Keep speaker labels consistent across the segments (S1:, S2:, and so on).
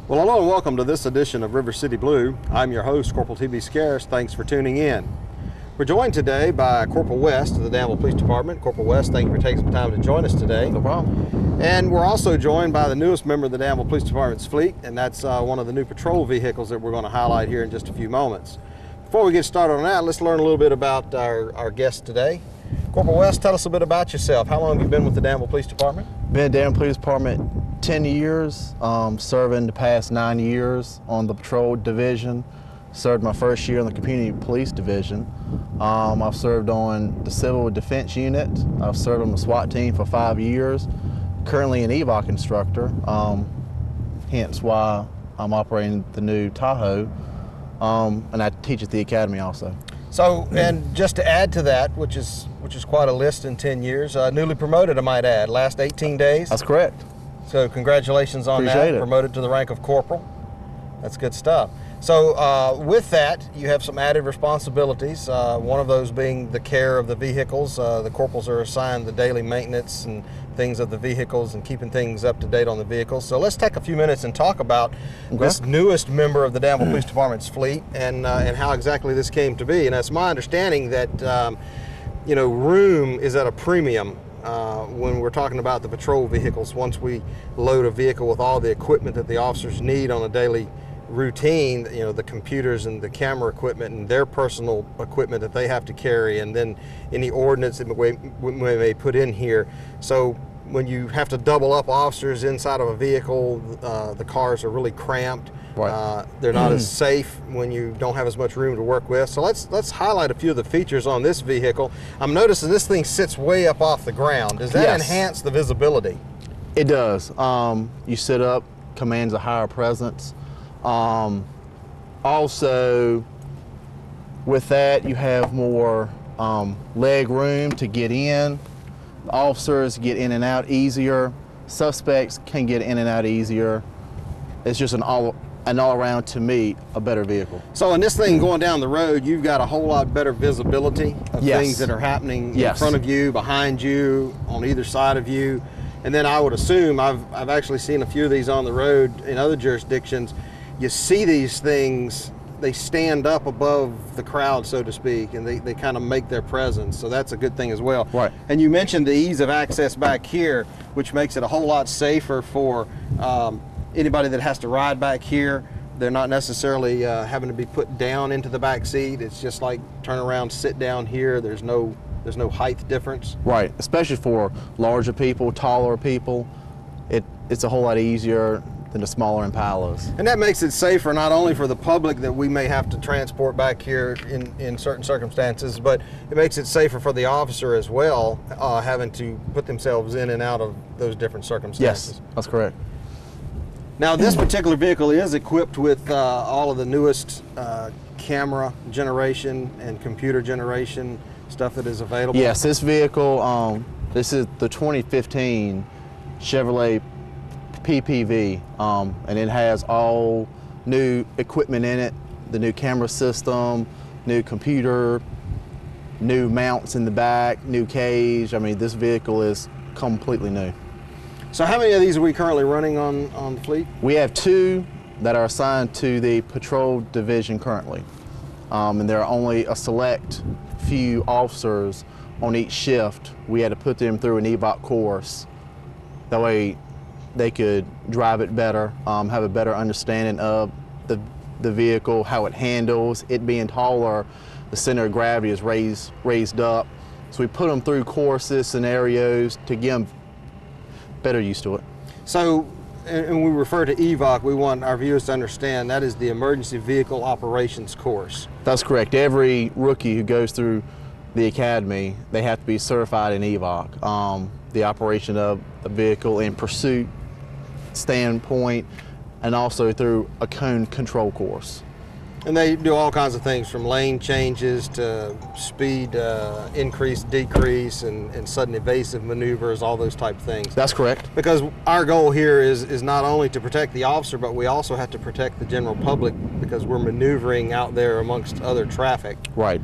S1: Well, hello and welcome to this edition of River City Blue. I'm your host, Corporal T.B. Scarce. Thanks for tuning in. We're joined today by Corporal West of the Danville Police Department. Corporal West, thank you for taking some time to join us today.
S2: No problem.
S1: And we're also joined by the newest member of the Danville Police Department's fleet, and that's one of the new patrol vehicles that we're going to highlight here in just a few moments. Before we get started on that, let's learn a little bit about our guest today. Corporal West, tell us a bit about yourself. How long have you been with the Danville Police Department?
S2: Been at Danville Police Department 10 years, serving the past 9 years on the patrol division. Served my first year in the community police division. I've served on the civil defense unit. I've served on the SWAT team for 5 years. Currently an EVOC instructor, hence why I'm operating the new Tahoe, and I teach at the academy also.
S1: So, and just to add to that, which is quite a list in 10 years, newly promoted, I might add, last 18 days.
S2: That's correct.
S1: So congratulations on
S2: Appreciate
S1: that,
S2: it.
S1: promoted to the rank of corporal. That's good stuff. So with that, you have some added responsibilities, one of those being the care of the vehicles. The corporals are assigned the daily maintenance and things of the vehicles and keeping things up to date on the vehicles. So let's take a few minutes and talk about this newest member of the Danville Police Department's fleet and how exactly this came to be. And it's my understanding that you know, room is at a premium when we're talking about the patrol vehicles. Once we load a vehicle with all the equipment that the officers need on a daily routine, you know, the computers and the camera equipment and their personal equipment that they have to carry, and then any ordnance that we may put in here. So when you have to double up officers inside of a vehicle, the cars are really cramped.
S2: Right.
S1: They're not as safe when you don't have as much room to work with. So let's highlight a few of the features on this vehicle. I'm noticing this thing sits way up off the ground. Does that enhance the visibility?
S2: It does. You sit up, commands a higher presence. Also, with that, you have more leg room to get in. Officers get in and out easier. Suspects can get in and out easier. It's just an all around, to me, a better vehicle.
S1: So in this thing going down the road, you've got a whole lot better visibility of things that are happening in front of you, behind you, on either side of you. And then I would assume, I've actually seen a few of these on the road in other jurisdictions. You see these things, they stand up above the crowd, so to speak, and they kind of make their presence. So that's a good thing as well.
S2: Right.
S1: And you mentioned the ease of access back here, which makes it a whole lot safer for anybody that has to ride back here. They're not necessarily having to be put down into the back seat. It's just like turn around, sit down here. There's no height difference.
S2: Right, especially for larger people, taller people. It's a whole lot easier than the smaller Impalas.
S1: And that makes it safer not only for the public that we may have to transport back here in certain circumstances, but it makes it safer for the officer as well, having to put themselves in and out of those different circumstances.
S2: Yes, that's correct.
S1: Now this particular vehicle is equipped with all of the newest camera generation and computer generation stuff that is available.
S2: Yes, this vehicle, this is the 2015 Chevrolet PPV, and it has all new equipment in it, the new camera system, new computer, new mounts in the back, new cage. I mean, this vehicle is completely new.
S1: So how many of these are we currently running on the fleet?
S2: We have 2 that are assigned to the patrol division currently, and there are only a select few officers on each shift. We had to put them through an EVOC course. That way they could drive it better, have a better understanding of the vehicle, how it handles. It being taller, the center of gravity is raised up. So we put them through courses, scenarios to get them better used to it.
S1: So, and we refer to EVOC, we want our viewers to understand that is the Emergency Vehicle Operations course.
S2: That's correct. Every rookie who goes through the academy, they have to be certified in EVOC. The operation of a vehicle in pursuit standpoint, and also through a cone control course.
S1: And they do all kinds of things from lane changes to speed increase, decrease, and sudden evasive maneuvers, all those type of things.
S2: That's correct.
S1: Because our goal here is not only to protect the officer, but we also have to protect the general public because we're maneuvering out there amongst other traffic.
S2: Right.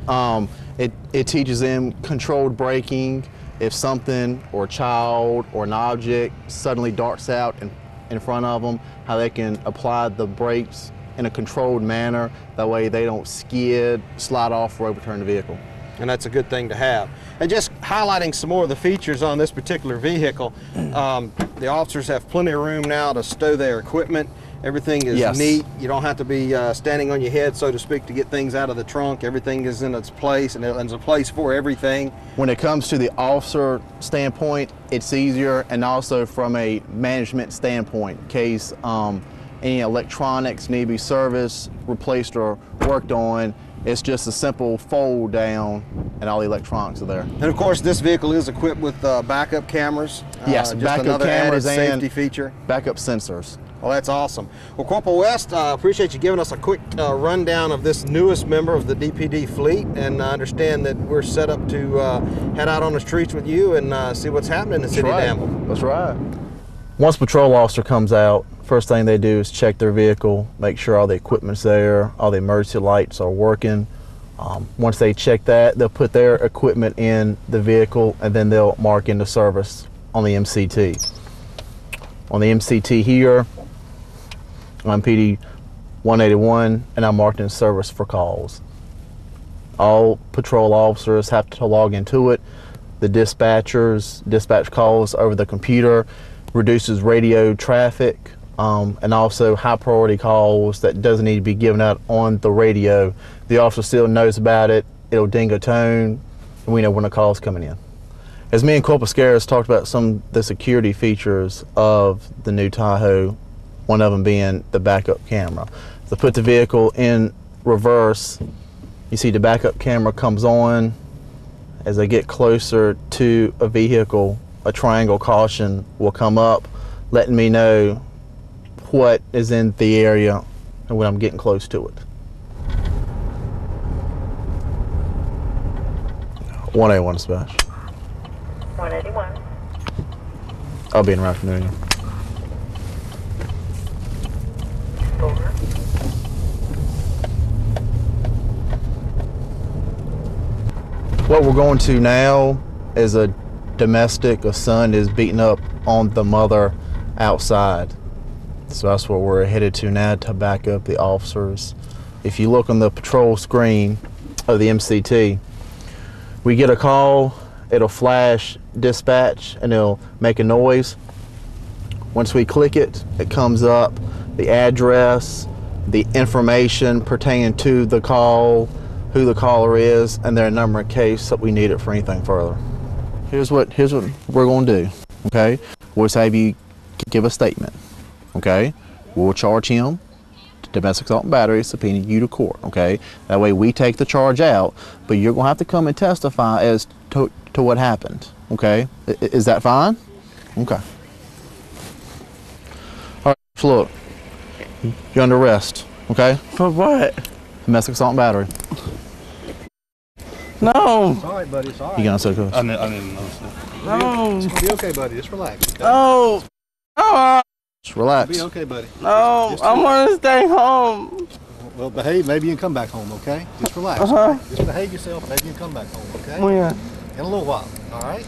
S2: It teaches them controlled braking. If something or a child or an object suddenly darts out in in front of them, how they can apply the brakes in a controlled manner. That way they don't skid, slide off, or overturn the vehicle.
S1: And that's a good thing to have. And just highlighting some more of the features on this particular vehicle, the officers have plenty of room now to stow their equipment. Everything is neat. You don't have to be standing on your head, so to speak, to get things out of the trunk. Everything is in its place, and there's a place for everything.
S2: When it comes to the officer standpoint, it's easier, and also from a management standpoint, in case any electronics need to be serviced, replaced, or worked on, it's just a simple fold down and all the electronics are there.
S1: And of course, this vehicle is equipped with backup cameras.
S2: Yes,
S1: just
S2: backup
S1: another
S2: cameras
S1: added
S2: and
S1: safety feature.
S2: Backup sensors.
S1: Well, that's awesome. Well, Corporal West, appreciate you giving us a quick rundown of this newest member of the DPD fleet, and I understand that we're set up to head out on the streets with you and see what's happening in the city of Danville.
S2: That's right. Once a patrol officer comes out, first thing they do is check their vehicle, make sure all the equipment's there, all the emergency lights are working. Once they check that, they'll put their equipment in the vehicle, and then they'll mark into service on the MCT. On the MCT here, I'm PD 181, and I'm marked in service for calls. All patrol officers have to log into it. The dispatchers dispatch calls over the computer, reduces radio traffic, and also high priority calls that doesn't need to be given out on the radio. The officer still knows about it. It'll ding a tone, and we know when a call's coming in. As me and Corporal Scaris talked about some of the security features of the new Tahoe, one of them being the backup camera. So put the vehicle in reverse, you see the backup camera comes on. As they get closer to a vehicle, a triangle caution will come up, letting me know what is in the area and when I'm getting close to it. 181 dispatch.
S3: 181.
S2: I'll be in right afternoon.
S3: Over.
S2: What we're going to now is a domestic. A son is beating up on the mother outside. So that's what we're headed to now to back up the officers. If you look on the patrol screen of the MCT, we get a call, it'll flash dispatch and it'll make a noise. Once we click it, it comes up the address, the information pertaining to the call, who the caller is, and their number in case that we need it for anything further. Here's what we're going to do, okay? We'll just have you give a statement, okay? We'll charge him to domestic assault and battery, subpoena you to court, okay? That way we take the charge out, but you're going to have to come and testify as to what happened, okay? Is that fine? Okay. All right, so look, you're under arrest, okay?
S4: For what?
S2: Domestic assault and battery.
S4: No.
S5: It's all right, buddy. It's all right.
S2: You gonna say cuz?
S4: I didn't know.
S5: No. It's gonna be okay, buddy. Just relax. Okay?
S4: No. No.
S2: Just relax.
S5: It'll be okay, buddy.
S4: No.
S5: Just
S4: I want to stay home.
S5: Well, behave. Maybe you can come back home, okay? Just relax. All right? Just behave yourself. Maybe you can come back home, okay?
S4: When?
S5: In a little while. All right?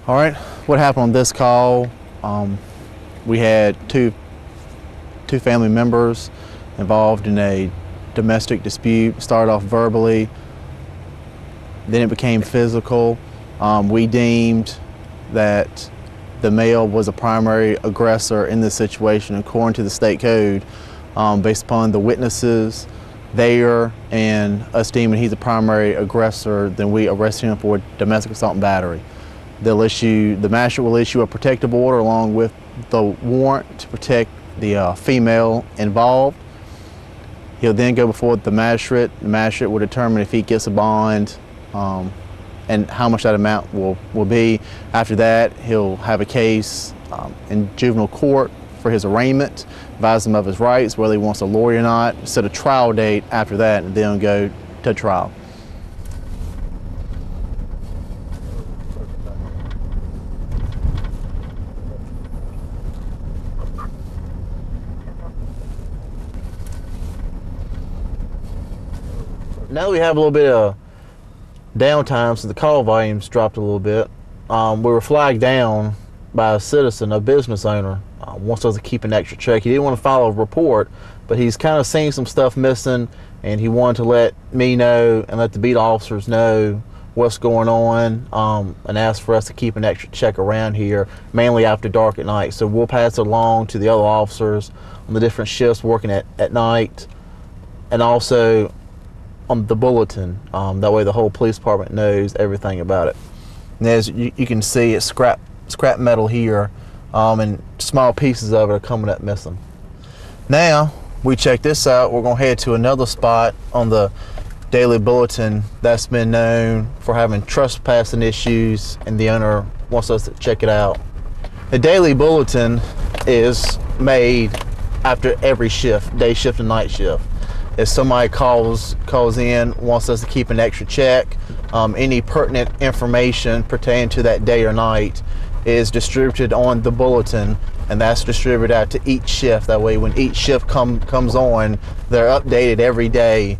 S2: All right, what happened on this call? We had two family members involved in a domestic dispute. Started off verbally, then it became physical. We deemed that the male was a primary aggressor in this situation according to the state code. Based upon the witnesses there and us deeming he's a primary aggressor, then we arrested him for domestic assault and battery. The magistrate will issue a protective order along with the warrant to protect the female involved. He'll then go before the magistrate. The magistrate will determine if he gets a bond and how much that amount will be. After that, he'll have a case in juvenile court for his arraignment, advise him of his rights, whether he wants a lawyer or not, set a trial date after that, and then go to trial. Now we have a little bit of downtime, so the call volumes dropped a little bit. We were flagged down by a citizen, a business owner, wants us to keep an extra check. He didn't want to file a report, but he's kind of seen some stuff missing, and he wanted to let me know and let the beat officers know what's going on, and ask for us to keep an extra check around here, mainly after dark at night. So we'll pass it along to the other officers on the different shifts working at night, and also on the bulletin. That way the whole police department knows everything about it. And as you can see, it's scrap metal here, and small pieces of it are coming up missing. Now we check this out. We're gonna head to another spot on the daily bulletin that's been known for having trespassing issues, and the owner wants us to check it out. The daily bulletin is made after every shift, day shift and night shift. If somebody calls in, wants us to keep an extra check, any pertinent information pertaining to that day or night is distributed on the bulletin, and that's distributed out to each shift. That way when each shift comes on, they're updated every day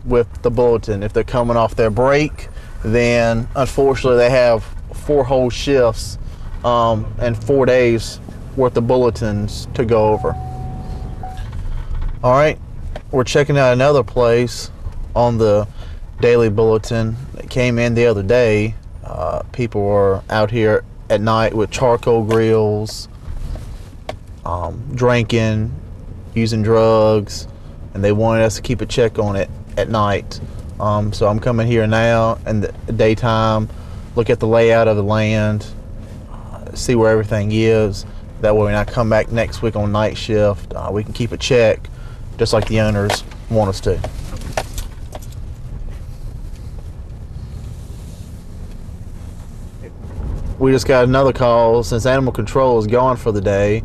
S2: with the bulletin. If they're coming off their break, then unfortunately they have 4 whole shifts and 4 days worth of bulletins to go over. All right, we're checking out another place on the daily bulletin that came in the other day. People were out here at night with charcoal grills, drinking, using drugs, and they wanted us to keep a check on it at night. So I'm coming here now in the daytime, look at the layout of the land, see where everything is. That way when I come back next week on night shift, we can keep a check just like the owners want us to. We just got another call. Since animal control is gone for the day,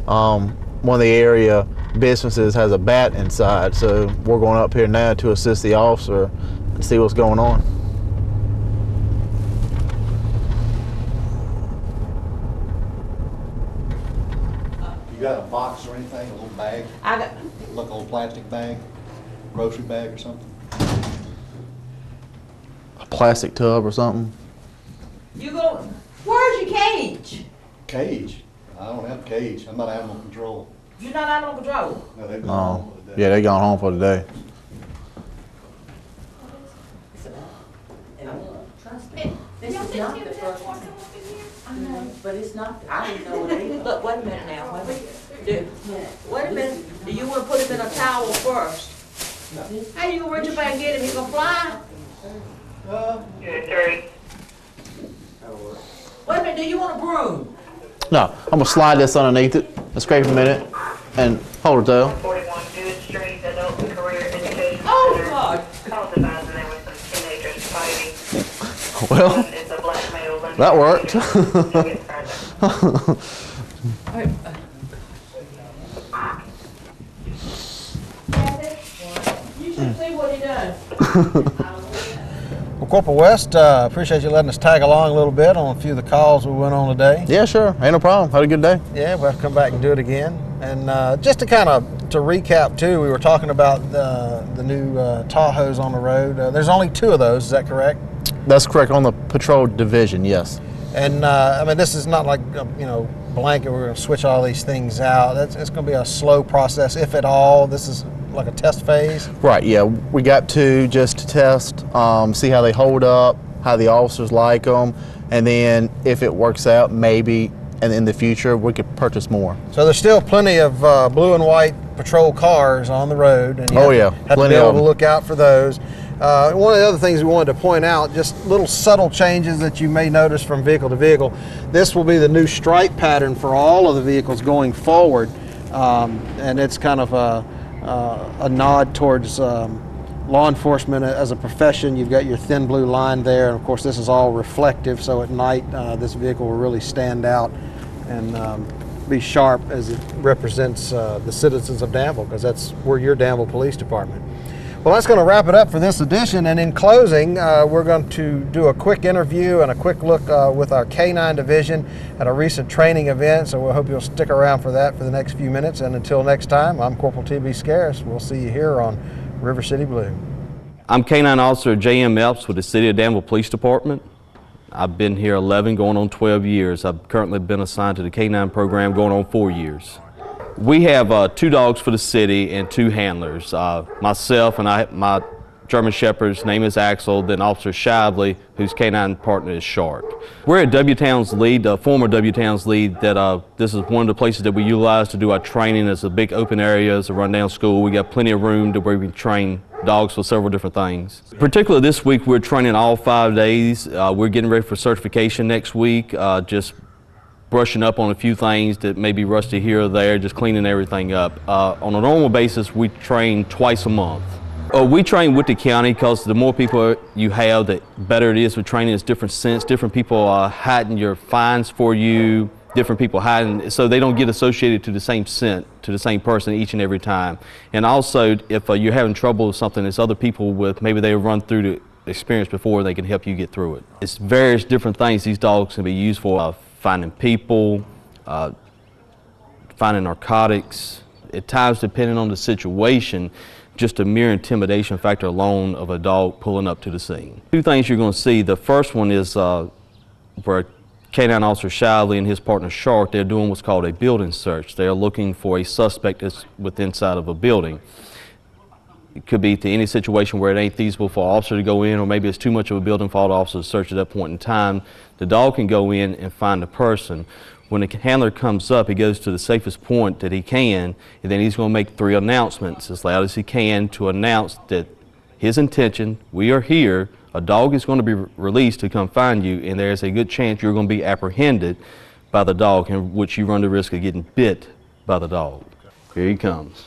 S2: one of the area businesses has a bat inside, so we're going up here now to assist the officer and see what's going on.
S5: You got a box or anything, a little bag?
S6: I got.
S5: Like a little plastic bag, grocery bag or something?
S2: A plastic tub or something?
S6: You go. Where's your cage?
S5: Cage? I don't have a cage. I'm not animal control.
S6: You're not animal control.
S5: No, they've gone home for the day.
S2: Yeah, they gone home for the day.
S6: Trust me. This is not the first one. I know, but it's not. I didn't know what it is. Look, wait a minute now. Wait a minute. Do you want to put him in a towel first? No. How you gonna reach up and get him? He gonna fly?
S3: Unit 3.
S6: Wait a minute. Do you want a broom?
S2: No, I'm gonna slide this underneath it. Let's scrape a minute and hold it though.
S3: 41 Good Street, Adult and Career Education
S6: Oh,
S3: Center.
S6: God.
S3: Calls advising there was some teenagers fighting.
S2: Well,
S3: It's a blackmail.
S2: that worked.
S6: You should see what he does.
S1: Well, Corporal West, appreciate you letting us tag along a little bit on a few of the calls we went on today.
S2: Yeah, sure. Ain't no problem. Had a good day.
S1: Yeah, we'll have to come back and do it again. And just to kind of recap too, we were talking about the new Tahoes on the road. There's only 2 of those, is that correct?
S2: That's correct. On the patrol division, yes.
S1: And I mean, this is not like blanket. We're going to switch all these things out. It's going to be a slow process, if at all. This is like a test phase.
S2: Right. Yeah, we got 2 just to test, see how they hold up, how the officers like them, and then if it works out, maybe, and in the future we could purchase more.
S1: So there's still plenty of blue and white patrol cars on the road, and you have to be able to look out for those. One of the other things we wanted to point out, just little subtle changes that you may notice from vehicle to vehicle. This will be the new stripe pattern for all of the vehicles going forward, and it's kind of a nod towards law enforcement as a profession. You've got your thin blue line there, and of course this is all reflective, so at night this vehicle will really stand out and be sharp as it represents the citizens of Danville, because we're your Danville Police Department. Well, that's going to wrap it up for this edition, and in closing, we're going to do a quick interview and a quick look with our K-9 division at a recent training event, so we hope you'll stick around for that for the next few minutes, and until next time, I'm Corporal T.B. Scaris. We'll see you here on River City Blue.
S7: I'm Canine Officer J.M. Epps with the City of Danville Police Department. I've been here 11, going on 12 years. I've currently been assigned to the Canine program going on 4 years. We have 2 dogs for the city and 2 handlers. Myself and my German Shepherd's name is Axel, then Officer Shively, whose canine partner is Shark. We're at W-Town's lead, former W-Town's lead, that this is one of the places that we utilize to do our training. It's a big open area, it's a rundown school. We got plenty of room to where we can train dogs for several different things. Particularly this week, we're training all 5 days. We're getting ready for certification next week, just brushing up on a few things that may be rusty here or there, just cleaning everything up. On a normal basis, we train twice a month. We train with the county because the more people you have, the better it is for training. It's different scents, different people are hiding your fines for you, different people hiding, so they don't get associated to the same scent, to the same person each and every time. And also, if you're having trouble with something, there's other people with, maybe they run through the experience before, they can help you get through it. It's various different things these dogs can be used for, finding people, finding narcotics. At times, depending on the situation, just a mere intimidation factor alone of a dog pulling up to the scene. 2 things you're going to see. The first one is where Canine Officer Shively and his partner Shark, they're doing what's called a building search. They're looking for a suspect that's within inside of a building. It could be to any situation where it ain't feasible for an officer to go in, or maybe it's too much of a building for the officer to search at that point in time. The dog can go in and find the person. When the handler comes up, he goes to the safest point that he can, and then he's going to make 3 announcements as loud as he can to announce that his intention, we are here, a dog is going to be released to come find you, and there's a good chance you're going to be apprehended by the dog, in which you run the risk of getting bit by the dog. Here he comes.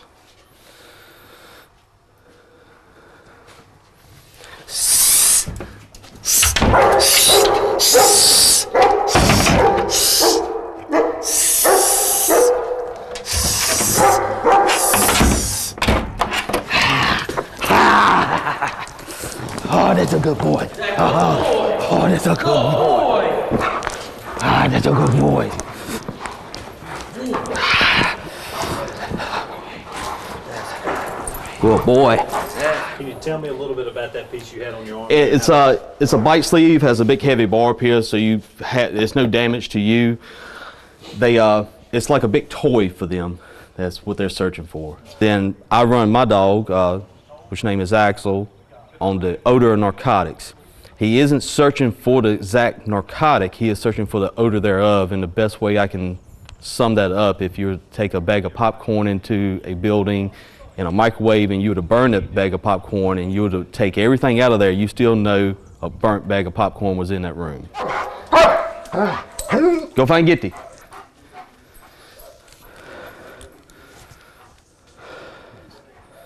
S4: Oh, that's a good boy. Oh, that's a good boy. Ah, that's a good boy. Good boy.
S8: Can you tell me a little bit about that piece you had on your arm?
S7: It's a bite sleeve, has a big heavy barb here, so there's no damage to you. It's like a big toy for them. That's what they're searching for. Then I run my dog, which name is Axel, on the odor of narcotics. He isn't searching for the exact narcotic, he is searching for the odor thereof, and the best way I can sum that up, if you were to take a bag of popcorn into a building in a microwave and you were to burn that bag of popcorn and you were to take everything out of there, you still know a burnt bag of popcorn was in that room. Go find Gitty.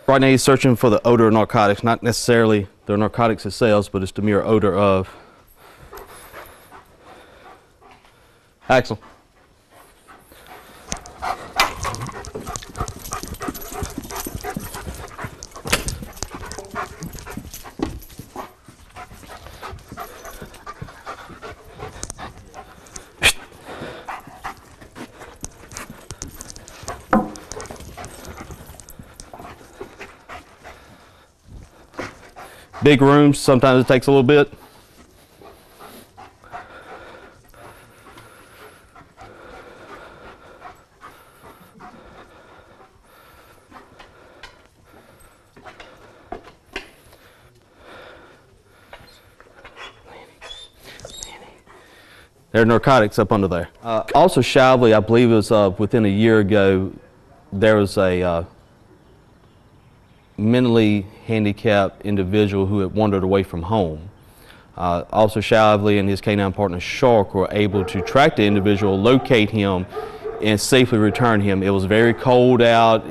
S7: Right now he's searching for the odor of narcotics, not necessarily the narcotics itself, but it's the mere odor of. Axel. Big rooms, sometimes it takes a little bit. There are narcotics up under there. Also, Shively, I believe it was within a year ago, there was a mentally handicapped individual who had wandered away from home. Officer Shively and his canine partner Shark were able to track the individual, locate him, and safely return him. It was very cold out.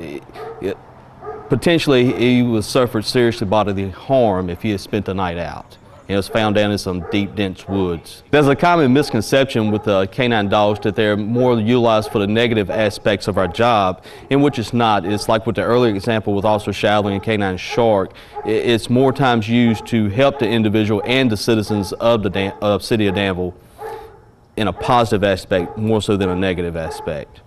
S7: Potentially he would have suffered seriously bodily harm if he had spent the night out. It was found down in some deep, dense woods. There's a common misconception with canine dogs that they're more utilized for the negative aspects of our job, in which it's not. It's like with the earlier example with Officer Shively and Canine Shark. It's more times used to help the individual and the citizens of the City of Danville in a positive aspect, more so than a negative aspect.